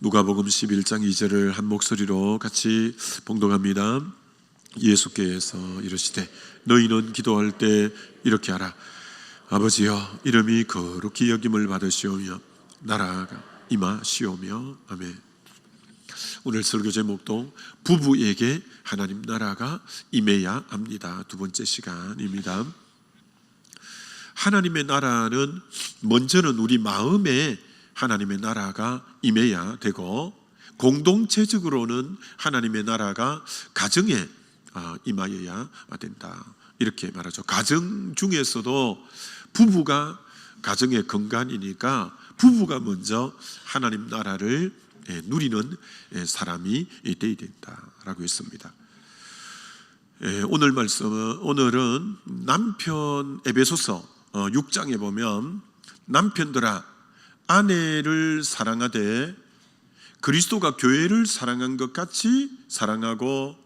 누가복음 11장 2절을 한 목소리로 같이 봉독합니다. 예수께서 이르시되 너희는 기도할 때 이렇게 하라. 아버지여, 이름이 거룩히 여김을 받으시오며 나라가 임하시오며. 아멘. 오늘 설교 제목도 부부에게 하나님 나라가 임해야 합니다. 두 번째 시간입니다. 하나님의 나라는 먼저는 우리 마음에 하나님의 나라가 임해야 되고, 공동체적으로는 하나님의 나라가 가정에 임하여야 된다, 이렇게 말하죠. 가정 중에서도 부부가 가정의 근간이니까 부부가 먼저 하나님 나라를 누리는 사람이 되어야 된다라고 했습니다. 오늘 말씀은, 오늘은 남편, 에베소서 6장에 보면 남편들아 아내를 사랑하되 그리스도가 교회를 사랑한 것 같이 사랑하고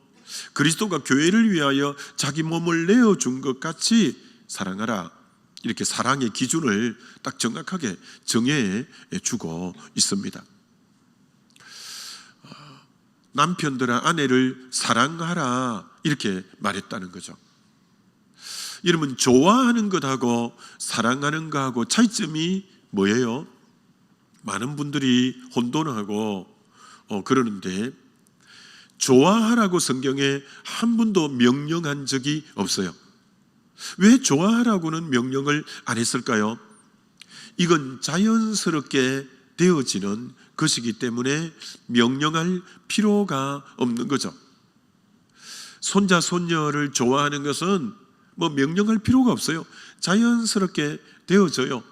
그리스도가 교회를 위하여 자기 몸을 내어준 것 같이 사랑하라, 이렇게 사랑의 기준을 딱 정확하게 정해 주고 있습니다. 남편들아 아내를 사랑하라, 이렇게 말했다는 거죠. 여러분, 좋아하는 것하고 사랑하는 것하고 차이점이 뭐예요? 많은 분들이 혼돈하고 그러는데, 좋아하라고 성경에 한 번도 명령한 적이 없어요. 왜 좋아하라고는 명령을 안 했을까요? 이건 자연스럽게 되어지는 것이기 때문에 명령할 필요가 없는 거죠. 손자, 손녀를 좋아하는 것은 명령할 필요가 없어요. 자연스럽게 되어져요.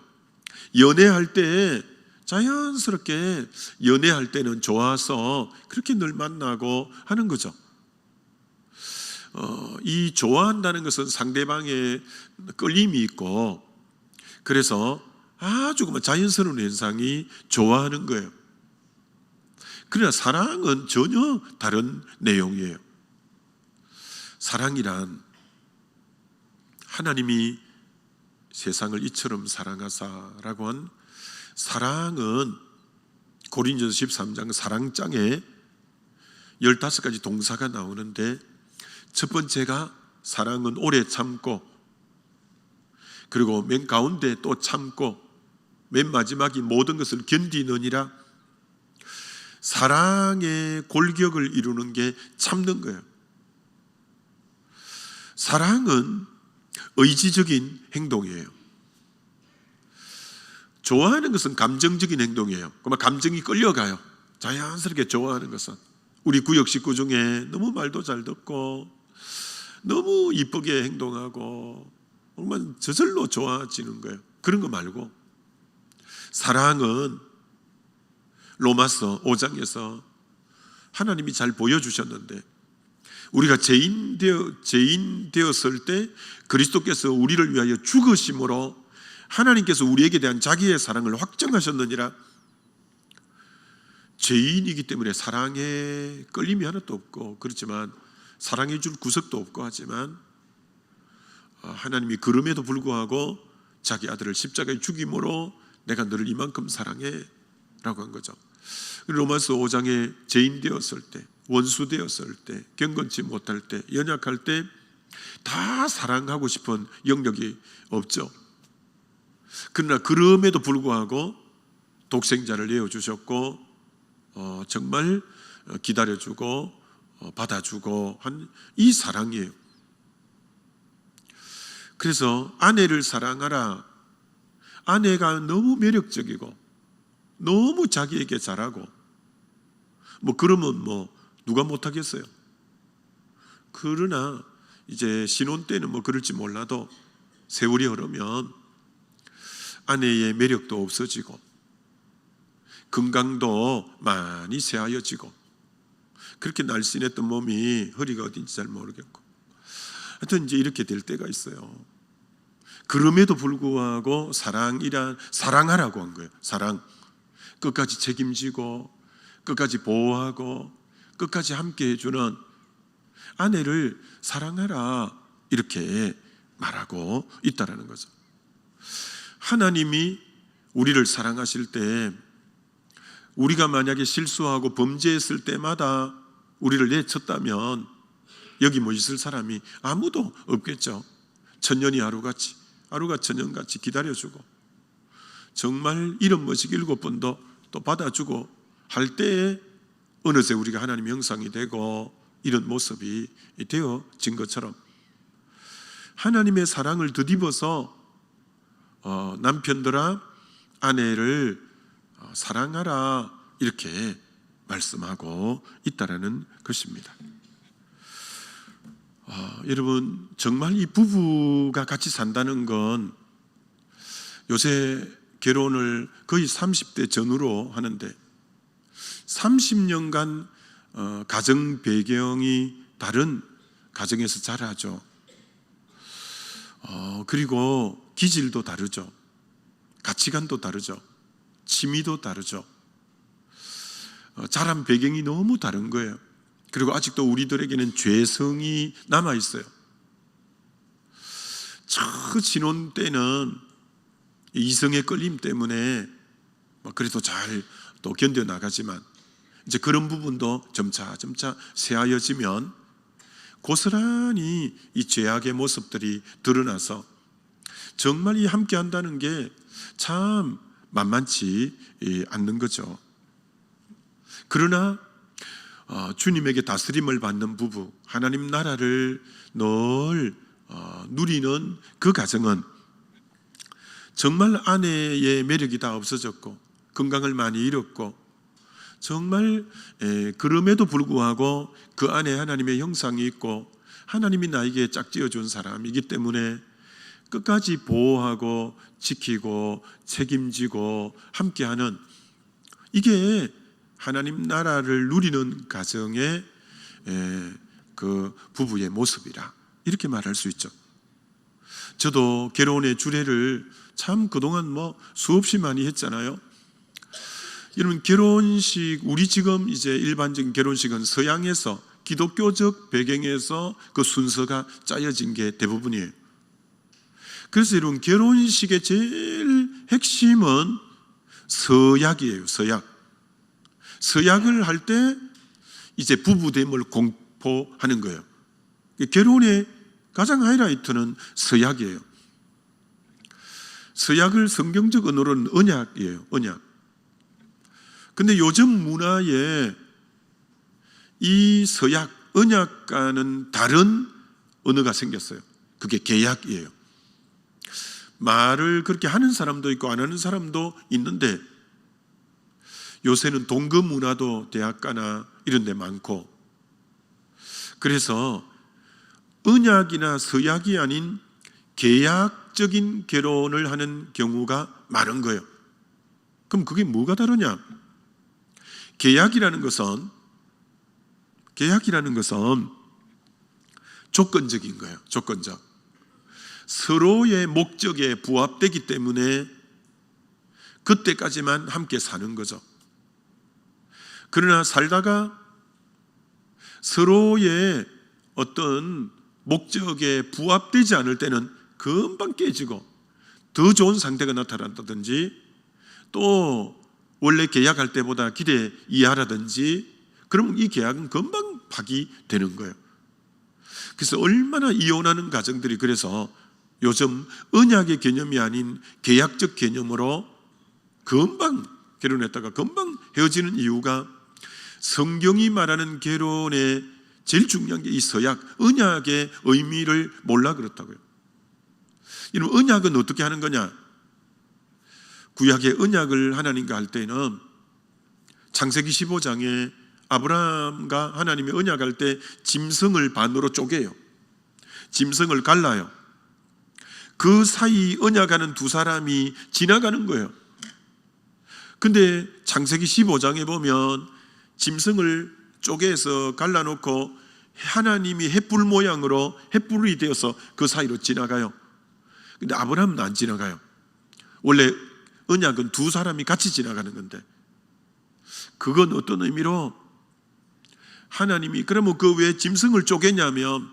연애할 때 자연스럽게 연애할 때는 좋아서 그렇게 늘 만나고 하는 거죠. 이 좋아한다는 것은 상대방의 끌림이 있고, 그래서 아주 자연스러운 현상이 좋아하는 거예요. 그러나 사랑은 전혀 다른 내용이에요. 사랑이란 하나님이 세상을 이처럼 사랑하사라고 한 사랑은 고린도전서 13장 사랑장에 15가지 동사가 나오는데, 첫 번째가 사랑은 오래 참고, 그리고 맨 가운데 또 참고, 맨 마지막이 모든 것을 견디느니라. 사랑의 골격을 이루는 게 참는 거예요. 사랑은 의지적인 행동이에요. 좋아하는 것은 감정적인 행동이에요. 그러면 감정이 끌려가요. 자연스럽게 좋아하는 것은. 우리 구역 식구 중에 너무 말도 잘 듣고 너무 이쁘게 행동하고 정말 저절로 좋아지는 거예요. 그런 거 말고, 사랑은 로마서 5장에서 하나님이 잘 보여주셨는데, 우리가 죄인 되었을 때 그리스도께서 우리를 위하여 죽으심으로 하나님께서 우리에게 대한 자기의 사랑을 확정하셨느니라. 죄인이기 때문에 사랑에 끌림이 하나도 없고, 그렇지만 사랑해 줄 구석도 없고 하지만, 하나님이 그럼에도 불구하고 자기 아들을 십자가에 죽임으로 내가 너를 이만큼 사랑해 라고 한 거죠. 로마서 5장에 죄인 되었을 때, 원수 되었을 때, 경건치 못할 때, 연약할 때 다 사랑하고 싶은 영역이 없죠. 그러나 그럼에도 불구하고 독생자를 내어주셨고, 정말 기다려주고 받아주고 한 이 사랑이에요. 그래서 아내를 사랑하라. 아내가 너무 매력적이고 너무 자기에게 잘하고 그러면 누가 못하겠어요. 그러나 이제 신혼 때는 그럴지 몰라도 세월이 흐르면 아내의 매력도 없어지고 건강도 많이 쇠하여지고, 그렇게 날씬했던 몸이 허리가 어딘지 잘 모르겠고, 하여튼 이제 이렇게 될 때가 있어요. 그럼에도 불구하고 사랑하라고 한 거예요. 사랑. 끝까지 책임지고 끝까지 보호하고 끝까지 함께 해주는 아내를 사랑하라, 이렇게 말하고 있다라는 거죠. 하나님이 우리를 사랑하실 때 우리가 만약에 실수하고 범죄했을 때마다 우리를 내쳤다면 여기 뭐 있을 사람이 아무도 없겠죠. 천년이 하루같이, 하루가 천년같이 기다려주고, 정말 이런 모식 7번도 또 받아주고 할 때에 어느새 우리가 하나님의 형상이 되고 이런 모습이 되어진 것처럼, 하나님의 사랑을 덧입어서 남편들아 아내를 사랑하라 이렇게 말씀하고 있다라는 것입니다. 여러분, 정말 이 부부가 같이 산다는 건 요새 결혼을 거의 30대 전후로 하는데 30년간 가정 배경이 다른 가정에서 자라죠. 그리고 기질도 다르죠. 가치관도 다르죠. 취미도 다르죠. 자란 배경이 너무 다른 거예요. 그리고 아직도 우리들에게는 죄성이 남아있어요. 첫 신혼 때는 이성의 끌림 때문에 그래도 잘 또 견뎌나가지만 이제 그런 부분도 점차 새하여지면 고스란히 이 죄악의 모습들이 드러나서 정말 이 함께 한다는 게 참 만만치 않는 거죠. 그러나 주님에게 다스림을 받는 부부, 하나님 나라를 늘 누리는 그 가정은 정말 아내의 매력이 다 없어졌고 건강을 많이 잃었고, 정말 그럼에도 불구하고 그 안에 하나님의 형상이 있고 하나님이 나에게 짝지어준 사람이기 때문에 끝까지 보호하고 지키고 책임지고 함께하는, 이게 하나님 나라를 누리는 가정의 그 부부의 모습이라 이렇게 말할 수 있죠. 저도 결혼의 주례를 참 그동안 수없이 많이 했잖아요. 여러분, 결혼식, 우리 지금 이제 일반적인 결혼식은 서양에서 기독교적 배경에서 그 순서가 짜여진 게 대부분이에요. 그래서 여러분, 결혼식의 제일 핵심은 서약이에요. 서약을 할 때 이제 부부됨을 공포하는 거예요. 결혼의 가장 하이라이트는 서약이에요. 서약을 성경적 언어로는 언약이에요. 언약. 근데 요즘 문화에 이 서약, 언약과는 다른 언어가 생겼어요. 그게 계약이에요. 말을 그렇게 하는 사람도 있고 안 하는 사람도 있는데, 요새는 동거 문화도 대학가나 이런 데 많고, 그래서 언약이나 서약이 아닌 계약적인 결혼을 하는 경우가 많은 거예요. 그럼 그게 뭐가 다르냐? 계약이라는 것은 조건적인 거예요. 조건적. 서로의 목적에 부합되기 때문에 그때까지만 함께 사는 거죠. 그러나 살다가 서로의 어떤 목적에 부합되지 않을 때는 금방 깨지고 더 좋은 상태가 나타난다든지, 또 원래 계약할 때보다 기대 이하라든지, 그러면 이 계약은 금방 파기되는 거예요. 그래서 얼마나 이혼하는 가정들이, 그래서 요즘 언약의 개념이 아닌 계약적 개념으로 금방 결혼했다가 금방 헤어지는 이유가, 성경이 말하는 결혼의 제일 중요한 게 이 서약, 언약의 의미를 몰라 그렇다고요. 이런 언약은 어떻게 하는 거냐? 구약의 언약을 하나님과 할 때는 창세기 15장에 아브라함과 하나님의 언약할 때 짐승을 반으로 쪼개요. 짐승을 갈라요. 그 사이 언약하는 두 사람이 지나가는 거예요. 근데 창세기 15장에 보면 짐승을 쪼개서 갈라놓고 하나님이 횃불 모양으로 횃불이 되어서 그 사이로 지나가요. 근데 아브라함은 안 지나가요. 원래 언약은 두 사람이 같이 지나가는 건데, 그건 어떤 의미로 하나님이, 그러면 그 왜 짐승을 쪼개냐면,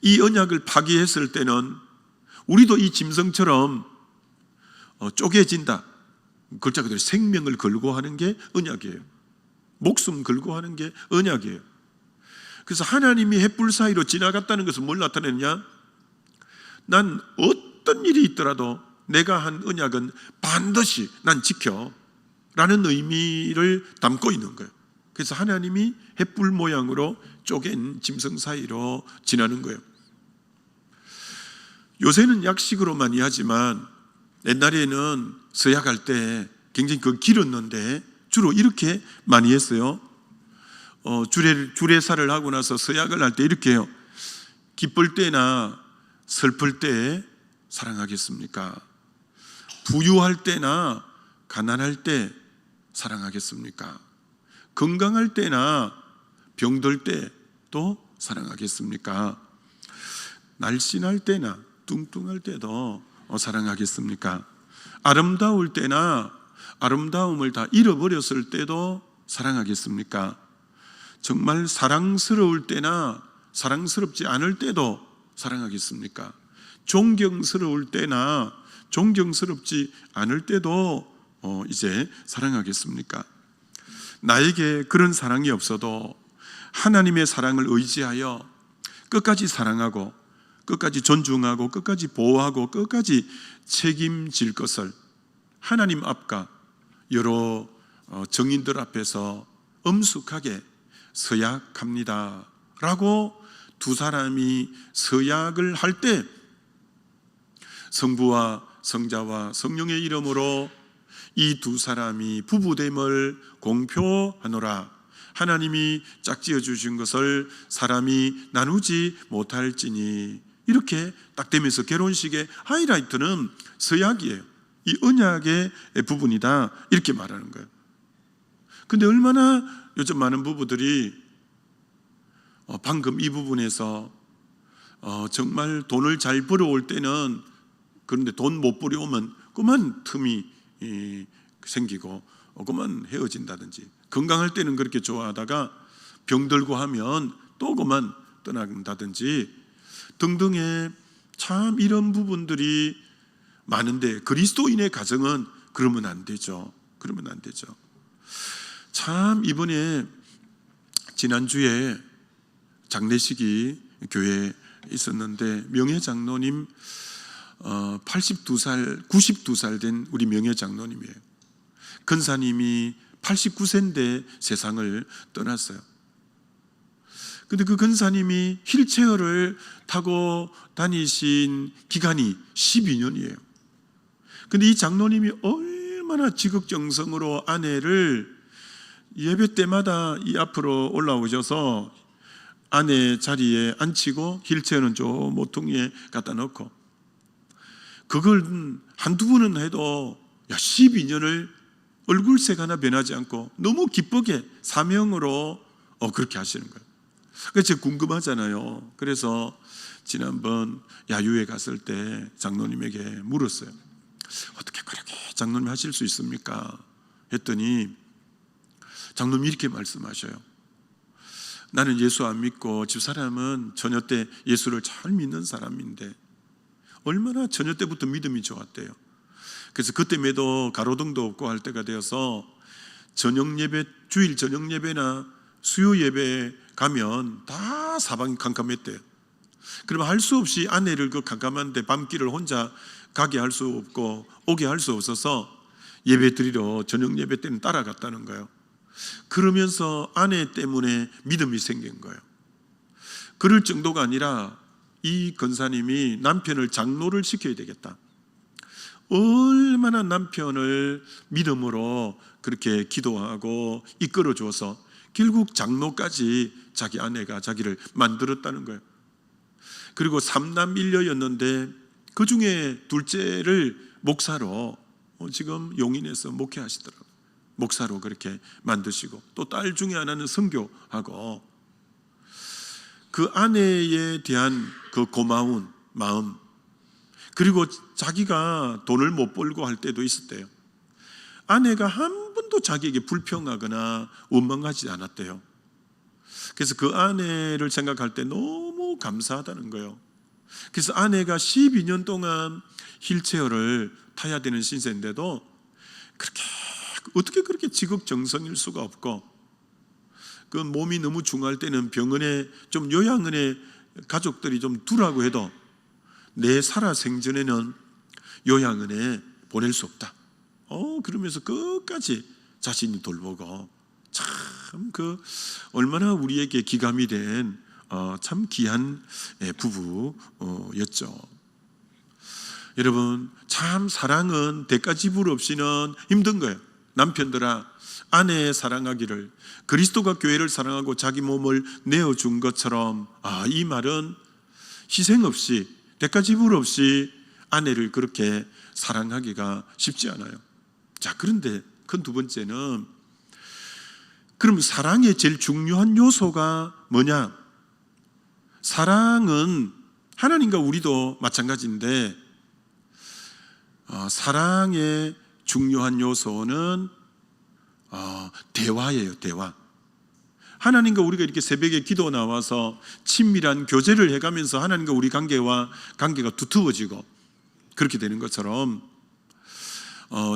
이 언약을 파기했을 때는 우리도 이 짐승처럼 쪼개진다. 글자 그대로 생명을 걸고 하는 게 언약이에요. 목숨 걸고 하는 게 언약이에요. 그래서 하나님이 햇불 사이로 지나갔다는 것은 뭘 나타내느냐? 난 어떤 일이 있더라도 내가 한 언약은 반드시 난 지켜 라는 의미를 담고 있는 거예요. 그래서 하나님이 햇불 모양으로 쪼갠 짐승 사이로 지나는 거예요. 요새는 약식으로 많이 하지만 옛날에는 서약할 때 굉장히 길었는데 주로 이렇게 많이 했어요. 주례사를 하고 나서 서약을 할 때 이렇게 해요. 기쁠 때나 슬플 때 사랑하겠습니까? 부유할 때나 가난할 때 사랑하겠습니까? 건강할 때나 병들 때도 사랑하겠습니까? 날씬할 때나 뚱뚱할 때도 사랑하겠습니까? 아름다울 때나 아름다움을 다 잃어버렸을 때도 사랑하겠습니까? 정말 사랑스러울 때나 사랑스럽지 않을 때도 사랑하겠습니까? 존경스러울 때나 존경스럽지 않을 때도 이제 사랑하겠습니까? 나에게 그런 사랑이 없어도 하나님의 사랑을 의지하여 끝까지 사랑하고 끝까지 존중하고 끝까지 보호하고 끝까지 책임질 것을 하나님 앞과 여러 정인들 앞에서 엄숙하게 서약합니다 라고 두 사람이 서약을 할 때 성부와 성자와 성령의 이름으로 이 두 사람이 부부됨을 공표하노라. 하나님이 짝지어 주신 것을 사람이 나누지 못할지니. 이렇게 딱 되면서 결혼식의 하이라이트는 서약이에요. 이 언약의 부분이다 이렇게 말하는 거예요. 근데 얼마나 요즘 많은 부부들이 방금 이 부분에서 정말 돈을 잘 벌어올 때는, 그런데 돈 못 벌어오면 그만 틈이 생기고 그만 헤어진다든지, 건강할 때는 그렇게 좋아하다가 병들고 하면 또 그만 떠난다든지 등등의 참 이런 부분들이 많은데, 그리스도인의 가정은 그러면 안 되죠. 그러면 안 되죠. 참 이번에 지난주에 장례식이 교회에 있었는데 명예 장로님 82살, 92살 된 우리 명예 장로님이에요. 근사님이 89세인데 세상을 떠났어요. 근데 그 근사님이 휠체어를 타고 다니신 기간이 12년이에요. 근데 이 장로님이 얼마나 지극정성으로 아내를 예배 때마다 이 앞으로 올라오셔서 아내 자리에 앉히고 휠체어는 저 모퉁이에 갖다 놓고, 그걸 한두 번은 해도 12년을 얼굴색 하나 변하지 않고 너무 기쁘게 사명으로 그렇게 하시는 거예요. 그래서 제가 궁금하잖아요. 그래서 지난번 야유회 갔을 때 장로님에게 물었어요. 어떻게 그렇게 장로님 하실 수 있습니까? 했더니 장로님이 이렇게 말씀하셔요. 나는 예수 안 믿고 집사람은 처녀 때 예수를 잘 믿는 사람인데 얼마나 처녀 때부터 믿음이 좋았대요. 그래서 그때에도 가로등도 없고 할 때가 되어서 저녁 예배, 주일 저녁 예배나 수요 예배에 가면 다 사방이 캄캄했대요. 그러면 할 수 없이 아내를 그 캄캄한데 밤길을 혼자 가게 할 수 없고 오게 할 수 없어서 예배 드리러 저녁 예배 때는 따라갔다는 거예요. 그러면서 아내 때문에 믿음이 생긴 거예요. 그럴 정도가 아니라 이 권사님이 남편을 장로를 시켜야 되겠다. 얼마나 남편을 믿음으로 그렇게 기도하고 이끌어 줘서 결국 장로까지 자기 아내가 자기를 만들었다는 거예요. 그리고 3남 1녀였는데 그 중에 둘째를 목사로 지금 용인에서 목회하시더라고요. 목사로 그렇게 만드시고, 또 딸 중에 하나는 선교하고, 그 아내에 대한 그 고마운 마음, 그리고 자기가 돈을 못 벌고 할 때도 있었대요. 아내가 한 번도 자기에게 불평하거나 원망하지 않았대요. 그래서 그 아내를 생각할 때 너무 감사하다는 거예요. 그래서 아내가 12년 동안 휠체어를 타야 되는 신세인데도 그렇게 어떻게 그렇게 지극정성일 수가 없고, 그 몸이 너무 중할 때는 병원에 좀 요양원에 가족들이 좀 두라고 해도 내 살아 생전에는 요양원에 보낼 수 없다. 그러면서 끝까지 자신이 돌보고, 참 그 얼마나 우리에게 기감이 된 참 귀한 부부였죠. 여러분, 참 사랑은 대가 지불 없이는 힘든 거예요. 남편들아, 아내 사랑하기를 그리스도가 교회를 사랑하고 자기 몸을 내어준 것처럼, 이 말은 희생 없이, 대가 지불 없이 아내를 그렇게 사랑하기가 쉽지 않아요. 자, 그런데 그 두 번째는, 그럼 사랑의 제일 중요한 요소가 뭐냐? 사랑은 하나님과 우리도 마찬가지인데, 사랑의 중요한 요소는 대화예요. 대화. 하나님과 우리가 이렇게 새벽에 기도 나와서 친밀한 교제를 해가면서 하나님과 우리 관계가 두터워지고 그렇게 되는 것처럼,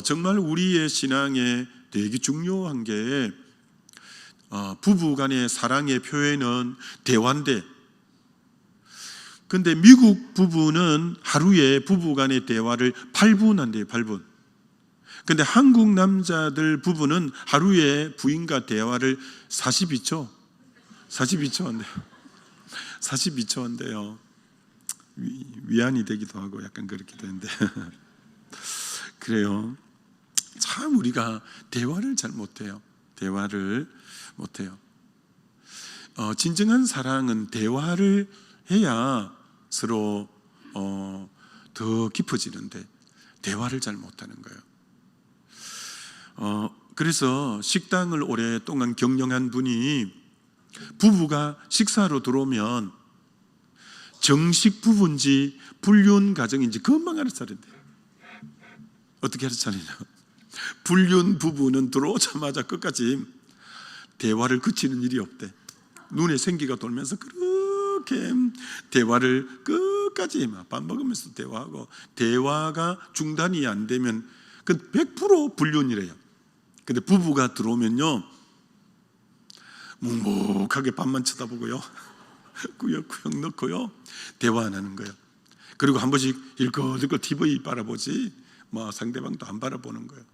정말 우리의 신앙에 되게 중요한 게, 부부 간의 사랑의 표현은 대화인데, 근데 미국 부부는 하루에 부부 간의 대화를 8분 한대요. 8분. 근데 한국 남자들 부부는 하루에 부인과 대화를 42초 한대요. 42초 한대요. 위안이 되기도 하고 약간 그렇게 되는데 그래요. 참 우리가 대화를 잘 못해요. 대화를 못해요. 진정한 사랑은 대화를 해야 서로 더 깊어지는데, 대화를 잘 못하는 거예요. 그래서 식당을 오랫동안 경영한 분이 부부가 식사로 들어오면 정식 부부인지 불륜 가정인지 금방 알아차린대요. 어떻게 알아차리냐? 불륜 부부는 들어오자마자 끝까지 대화를 그치는 일이 없대. 눈에 생기가 돌면서 그렇게 대화를 끝까지 밥 먹으면서 대화하고, 대화가 중단이 안 되면 그 100% 불륜이래요. 근데 부부가 들어오면요, 묵묵하게 밥만 쳐다보고요, 꾸역꾸역 넣고요, 대화 안 하는 거예요. 그리고 한 번씩 일거일거 TV 바라보지 상대방도 안 바라보는 거예요.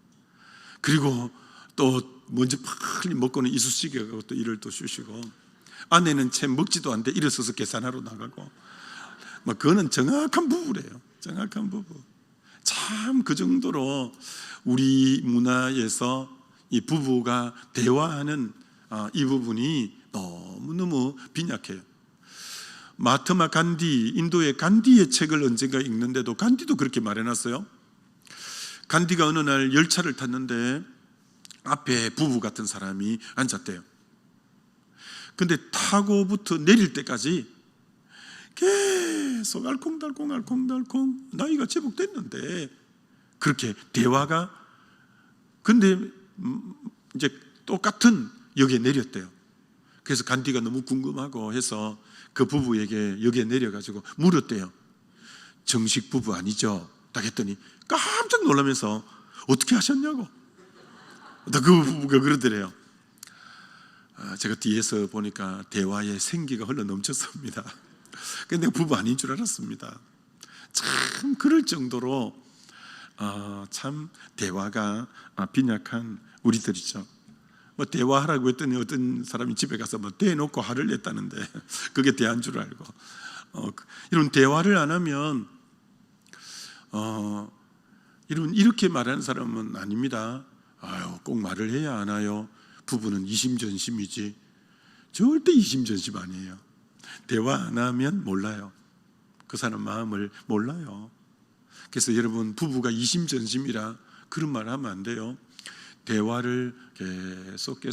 그리고 또 먼저 빨리 먹고는 이쑤시개 가고 또 이를 또 쉬시고, 아내는 채 먹지도 않는데 일어서서 계산하러 나가고, 그거는 정확한 부부래요. 정확한 부부. 참 그 정도로 우리 문화에서 이 부부가 대화하는 이 부분이 너무너무 빈약해요. 마하트마 간디, 인도의 간디의 책을 언젠가 읽는데도 간디도 그렇게 말해놨어요. 간디가 어느 날 열차를 탔는데 앞에 부부 같은 사람이 앉았대요. 근데 타고부터 내릴 때까지 계속 알콩달콩 나이가 제법 됐는데 그렇게 대화가, 근데 이제 똑같은 역에 내렸대요. 그래서 간디가 너무 궁금하고 해서 그 부부에게 역에 내려가지고 물었대요. 정식 부부 아니죠? 딱 했더니 깜짝 놀라면서 어떻게 하셨냐고. 그 부부가 그러더래요. 제가 뒤에서 보니까 대화에 생기가 흘러 넘쳤습니다. 근데 부부 아닌 줄 알았습니다. 참 그럴 정도로 참 대화가 빈약한 우리들이죠. 대화하라고 했더니 어떤 사람이 집에 가서 대놓고 화를 냈다는데 그게 대화인 줄 알고, 이런 대화를 안 하면 이렇게 말하는 사람은 아닙니다. 꼭 말을 해야 하나요? 부부는 이심전심이지. 절대 이심전심 아니에요. 대화 안 하면 몰라요. 그 사람 마음을 몰라요. 그래서 여러분, 부부가 이심전심이라 그런 말 하면 안 돼요. 대화를 계속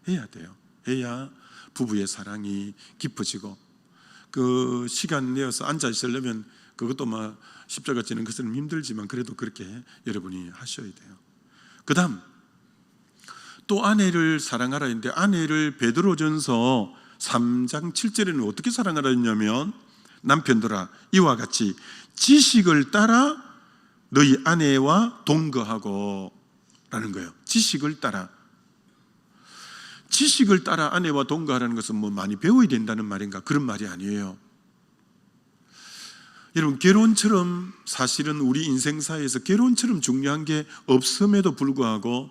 해야 돼요. 해야 부부의 사랑이 깊어지고, 그 시간 내어서 앉아 있으려면 그것도 십자가 지는 것은 힘들지만 그래도 그렇게 여러분이 하셔야 돼요. 그 다음 또 아내를 사랑하라 했는데, 아내를 베드로전서 3장 7절에는 어떻게 사랑하라 했냐면, 남편들아 이와 같이 지식을 따라 너희 아내와 동거하고. 동거라는 거예요. 지식을 따라. 지식을 따라 아내와 동거하라는 것은 뭐 많이 배워야 된다는 말인가? 그런 말이 아니에요. 여러분, 결혼처럼 사실은 우리 인생사에서 결혼처럼 중요한 게 없음에도 불구하고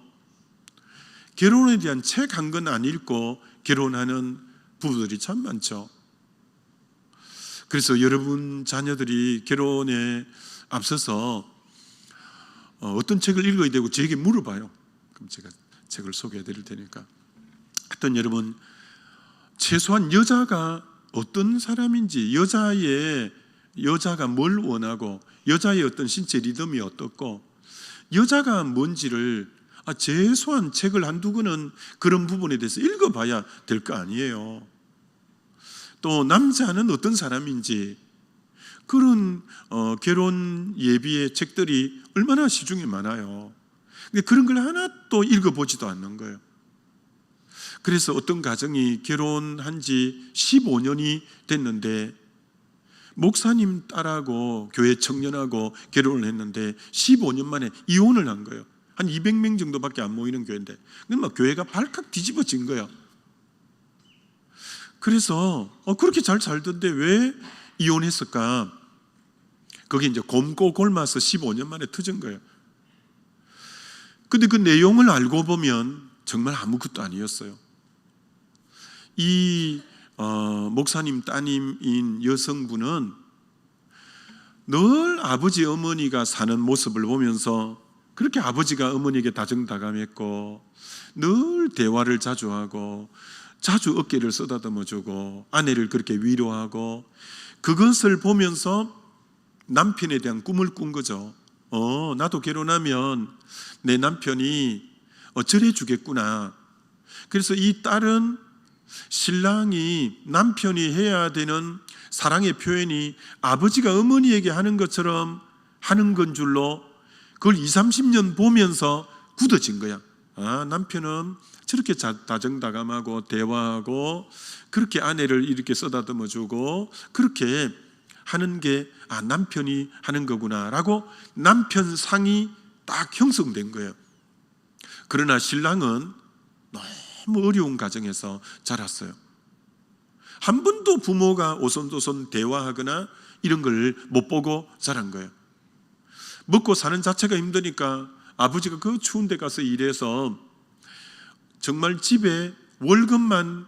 결혼에 대한 책 한 권 안 읽고 결혼하는 부부들이 참 많죠. 그래서 여러분 자녀들이 결혼에 앞서서 어떤 책을 읽어야 되고 저에게 물어봐요. 그럼 제가 책을 소개해 드릴 테니까. 하여튼 여러분, 최소한 여자가 어떤 사람인지, 여자가 뭘 원하고 여자의 어떤 신체 리듬이 어떻고 여자가 뭔지를 최소한 책을 한두 권은 그런 부분에 대해서 읽어봐야 될 거 아니에요. 또 남자는 어떤 사람인지 그런 결혼 예비의 책들이 얼마나 시중에 많아요. 근데 그런 걸 하나도 읽어보지도 않는 거예요. 그래서 어떤 가정이 결혼한 지 15년이 됐는데 목사님 딸하고 교회 청년하고 결혼을 했는데 15년 만에 이혼을 한 거예요. 한 200명 정도밖에 안 모이는 교회인데 막 교회가 발칵 뒤집어진 거예요. 그래서 그렇게 잘 살던데 왜 이혼했을까? 그게 이제 곰고 골마서 15년 만에 터진 거예요. 근데 그 내용을 알고 보면 정말 아무것도 아니었어요. 이 목사님 따님인 여성분은 늘 아버지 어머니가 사는 모습을 보면서 그렇게 아버지가 어머니에게 다정다감했고 늘 대화를 자주 하고 자주 어깨를 쓰다듬어주고 아내를 그렇게 위로하고 그것을 보면서 남편에 대한 꿈을 꾼 거죠. 나도 결혼하면 내 남편이 저래 주겠구나. 그래서 이 딸은 신랑이 남편이 해야 되는 사랑의 표현이 아버지가 어머니에게 하는 것처럼 하는 건 줄로 그걸 20-30년 보면서 굳어진 거야. 남편은 저렇게 다정다감하고 대화하고 그렇게 아내를 이렇게 쓰다듬어주고 그렇게 하는 게 남편이 하는 거구나라고 남편 상이 딱 형성된 거예요. 그러나 신랑은 너무 어려운 가정에서 자랐어요. 한 번도 부모가 오손도손 대화하거나 이런 걸 못 보고 자란 거예요. 먹고 사는 자체가 힘드니까 아버지가 그 추운 데 가서 일해서 정말 집에 월급만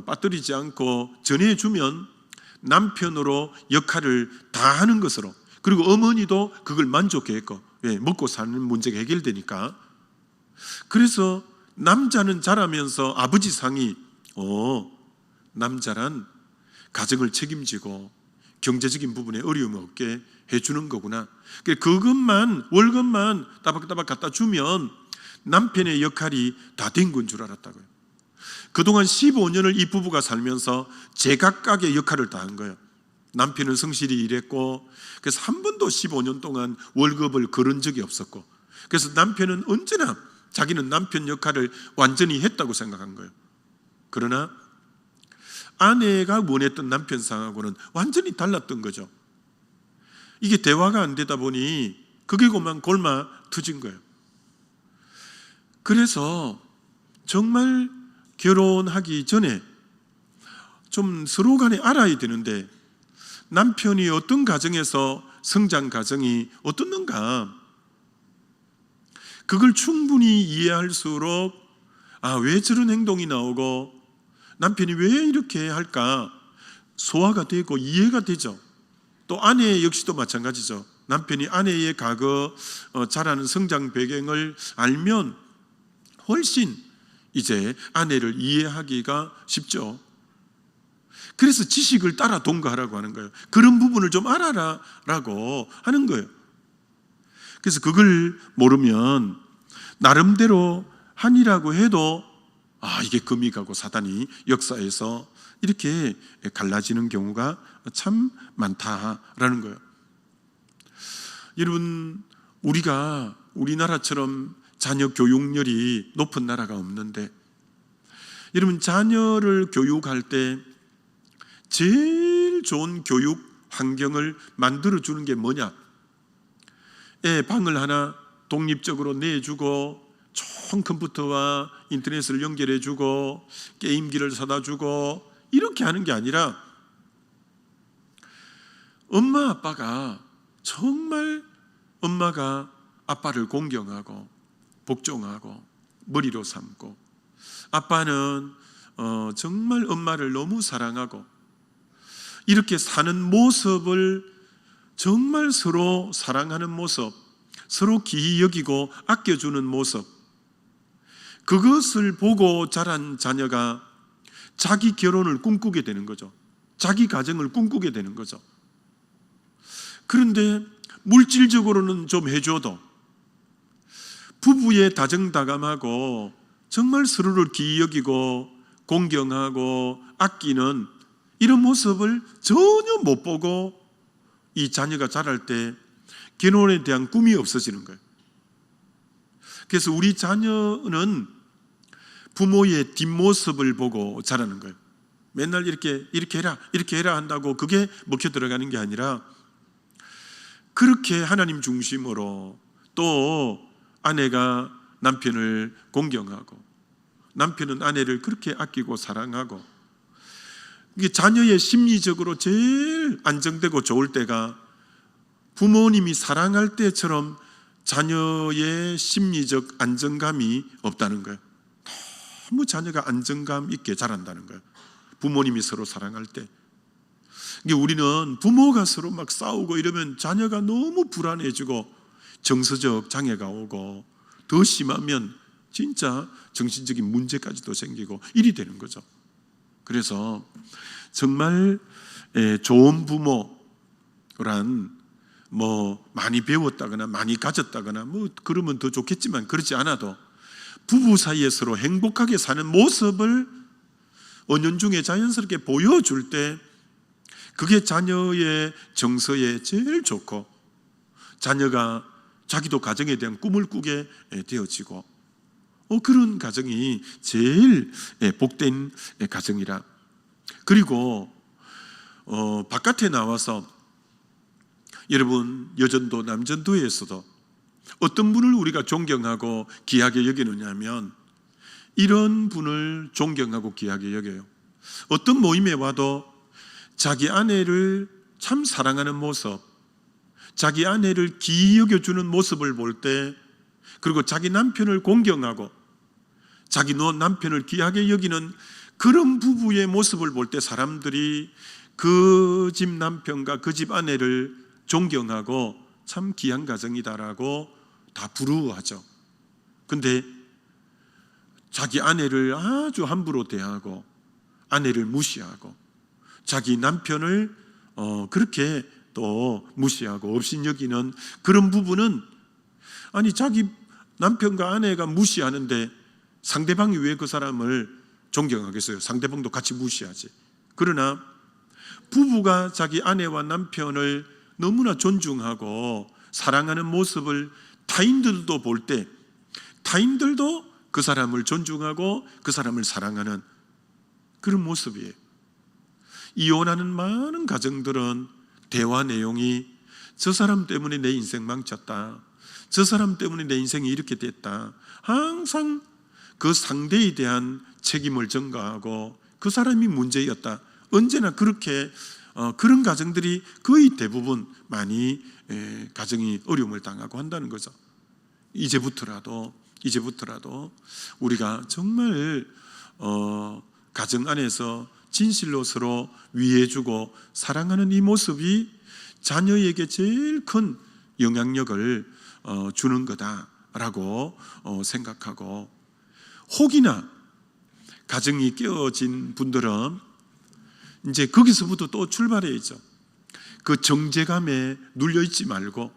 빠뜨리지 않고 전해주면 남편으로 역할을 다 하는 것으로, 그리고 어머니도 그걸 만족해했고, 먹고 사는 문제가 해결되니까. 그래서 남자는 자라면서 아버지 상이 남자란 가정을 책임지고 경제적인 부분에 어려움 없게 해주는 거구나. 그것만 월급만 따박따박 갖다 주면 남편의 역할이 다 된 건 줄 알았다고요. 그동안 15년을 이 부부가 살면서 제각각의 역할을 다 한 거예요. 남편은 성실히 일했고, 그래서 한 번도 15년 동안 월급을 거른 적이 없었고, 그래서 남편은 언제나 자기는 남편 역할을 완전히 했다고 생각한 거예요. 그러나 아내가 원했던 남편상하고는 완전히 달랐던 거죠. 이게 대화가 안 되다 보니 그게 그만 골마 터진 거예요. 그래서 정말 결혼하기 전에 좀 서로 간에 알아야 되는데, 남편이 어떤 가정에서 성장 과정이 어떻는가, 그걸 충분히 이해할수록 왜 저런 행동이 나오고 남편이 왜 이렇게 할까 소화가 되고 이해가 되죠. 또 아내 역시도 마찬가지죠. 남편이 아내의 과거 자라는 성장 배경을 알면 훨씬 이제 아내를 이해하기가 쉽죠. 그래서 지식을 따라 동거하라고 하는 거예요. 그런 부분을 좀 알아라라고 하는 거예요. 그래서 그걸 모르면 나름대로 한이라고 해도 이게 금이 가고 사단이 역사에서 이렇게 갈라지는 경우가 참 많다라는 거예요. 여러분, 우리나라처럼 자녀 교육열이 높은 나라가 없는데, 여러분, 자녀를 교육할 때 제일 좋은 교육 환경을 만들어주는 게 뭐냐? 방을 하나 독립적으로 내주고 좋은 컴퓨터와 인터넷을 연결해주고 게임기를 사다주고 이렇게 하는 게 아니라 엄마 아빠가 정말 엄마가 아빠를 공경하고 복종하고 머리로 삼고, 아빠는 정말 엄마를 너무 사랑하고 이렇게 사는 모습을, 정말 서로 사랑하는 모습, 서로 귀히 여기고 아껴주는 모습, 그것을 보고 자란 자녀가 자기 결혼을 꿈꾸게 되는 거죠. 자기 가정을 꿈꾸게 되는 거죠. 그런데 물질적으로는 좀 해줘도 부부의 다정다감하고 정말 서로를 귀히 여기고 공경하고 아끼는 이런 모습을 전혀 못 보고 이 자녀가 자랄 때 결혼에 대한 꿈이 없어지는 거예요. 그래서 우리 자녀는 부모의 뒷모습을 보고 자라는 거예요. 맨날 이렇게 해라 한다고 그게 먹혀 들어가는 게 아니라, 그렇게 하나님 중심으로 또 아내가 남편을 공경하고 남편은 아내를 그렇게 아끼고 사랑하고, 이게 자녀의 심리적으로 제일 안정되고 좋을 때가 부모님이 사랑할 때처럼 자녀의 심리적 안정감이 없다는 거예요. 너무 자녀가 안정감 있게 자란다는 거예요. 부모님이 서로 사랑할 때. 우리는 부모가 서로 막 싸우고 이러면 자녀가 너무 불안해지고 정서적 장애가 오고, 더 심하면 진짜 정신적인 문제까지도 생기고 이리 되는 거죠. 그래서 정말 좋은 부모란 많이 배웠다거나 많이 가졌다거나 그러면 더 좋겠지만, 그렇지 않아도 부부 사이에 서로 행복하게 사는 모습을 은연중에 자연스럽게 보여줄 때 그게 자녀의 정서에 제일 좋고, 자녀가 자기도 가정에 대한 꿈을 꾸게 되어지고, 그런 가정이 제일 복된 가정이라. 그리고 바깥에 나와서 여러분, 여전도 남전도에서도 어떤 분을 우리가 존경하고 귀하게 여기느냐면 이런 분을 존경하고 귀하게 여겨요. 어떤 모임에 와도 자기 아내를 참 사랑하는 모습, 자기 아내를 귀히 여겨주는 모습을 볼 때, 그리고 자기 남편을 공경하고 자기 남편을 귀하게 여기는 그런 부부의 모습을 볼 때 사람들이 그 집 남편과 그 집 아내를 존경하고 참 귀한 가정이다라고 다 부러워하죠. 근데 자기 아내를 아주 함부로 대하고 아내를 무시하고 자기 남편을 그렇게 또 무시하고 업신여기는 그런 부부는, 아니 자기 남편과 아내가 무시하는데 상대방이 왜 그 사람을 존경하겠어요? 상대방도 같이 무시하지. 그러나 부부가 자기 아내와 남편을 너무나 존중하고 사랑하는 모습을 타인들도 볼 때 타인들도 그 사람을 존중하고 그 사람을 사랑하는 그런 모습이에요. 이혼하는 많은 가정들은 대화 내용이 저 사람 때문에 내 인생 망쳤다, 저 사람 때문에 내 인생이 이렇게 됐다, 항상 그 상대에 대한 책임을 전가하고 그 사람이 문제였다, 언제나 그렇게 그런 가정들이 거의 대부분 많이 가정이 어려움을 당하고 한다는 거죠. 이제부터라도 우리가 정말 가정 안에서 진실로 서로 위해주고 사랑하는 이 모습이 자녀에게 제일 큰 영향력을 주는 거다라고 생각하고, 혹이나 가정이 깨어진 분들은 이제 거기서부터 또 출발해야죠. 그 정죄감에 눌려있지 말고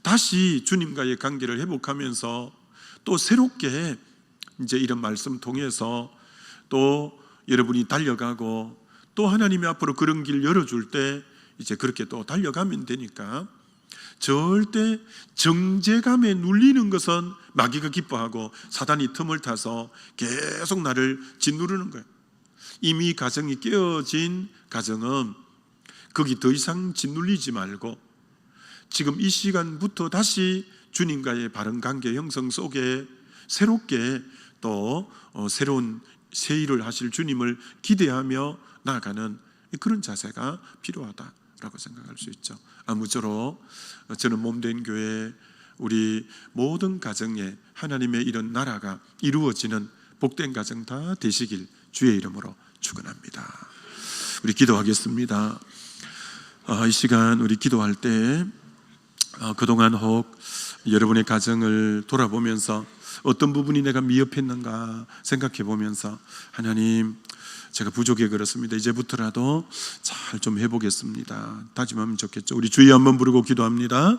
다시 주님과의 관계를 회복하면서 또 새롭게 이제 이런 말씀 통해서 또 여러분이 달려가고 또 하나님이 앞으로 그런 길 열어줄 때 이제 그렇게 또 달려가면 되니까, 절대 정죄감에 눌리는 것은 마귀가 기뻐하고 사단이 틈을 타서 계속 나를 짓누르는 거예요. 이미 가정이 깨어진 가정은 거기 더 이상 짓눌리지 말고 지금 이 시간부터 다시 주님과의 바른 관계 형성 속에 새롭게 또 새로운 새 일을 하실 주님을 기대하며 나아가는 그런 자세가 필요하다라고 생각할 수 있죠. 아무쪼록 저는 몸된 교회 우리 모든 가정에 하나님의 이런 나라가 이루어지는 복된 가정 다 되시길 주의 이름으로 축원합니다. 우리 기도하겠습니다. 이 시간 우리 기도할 때 그동안 혹 여러분의 가정을 돌아보면서 어떤 부분이 내가 미흡했는가 생각해 보면서 하나님, 제가 부족해 그렇습니다. 이제부터라도 잘 좀 해보겠습니다. 다짐하면 좋겠죠. 우리 주여 한번 부르고 기도합니다.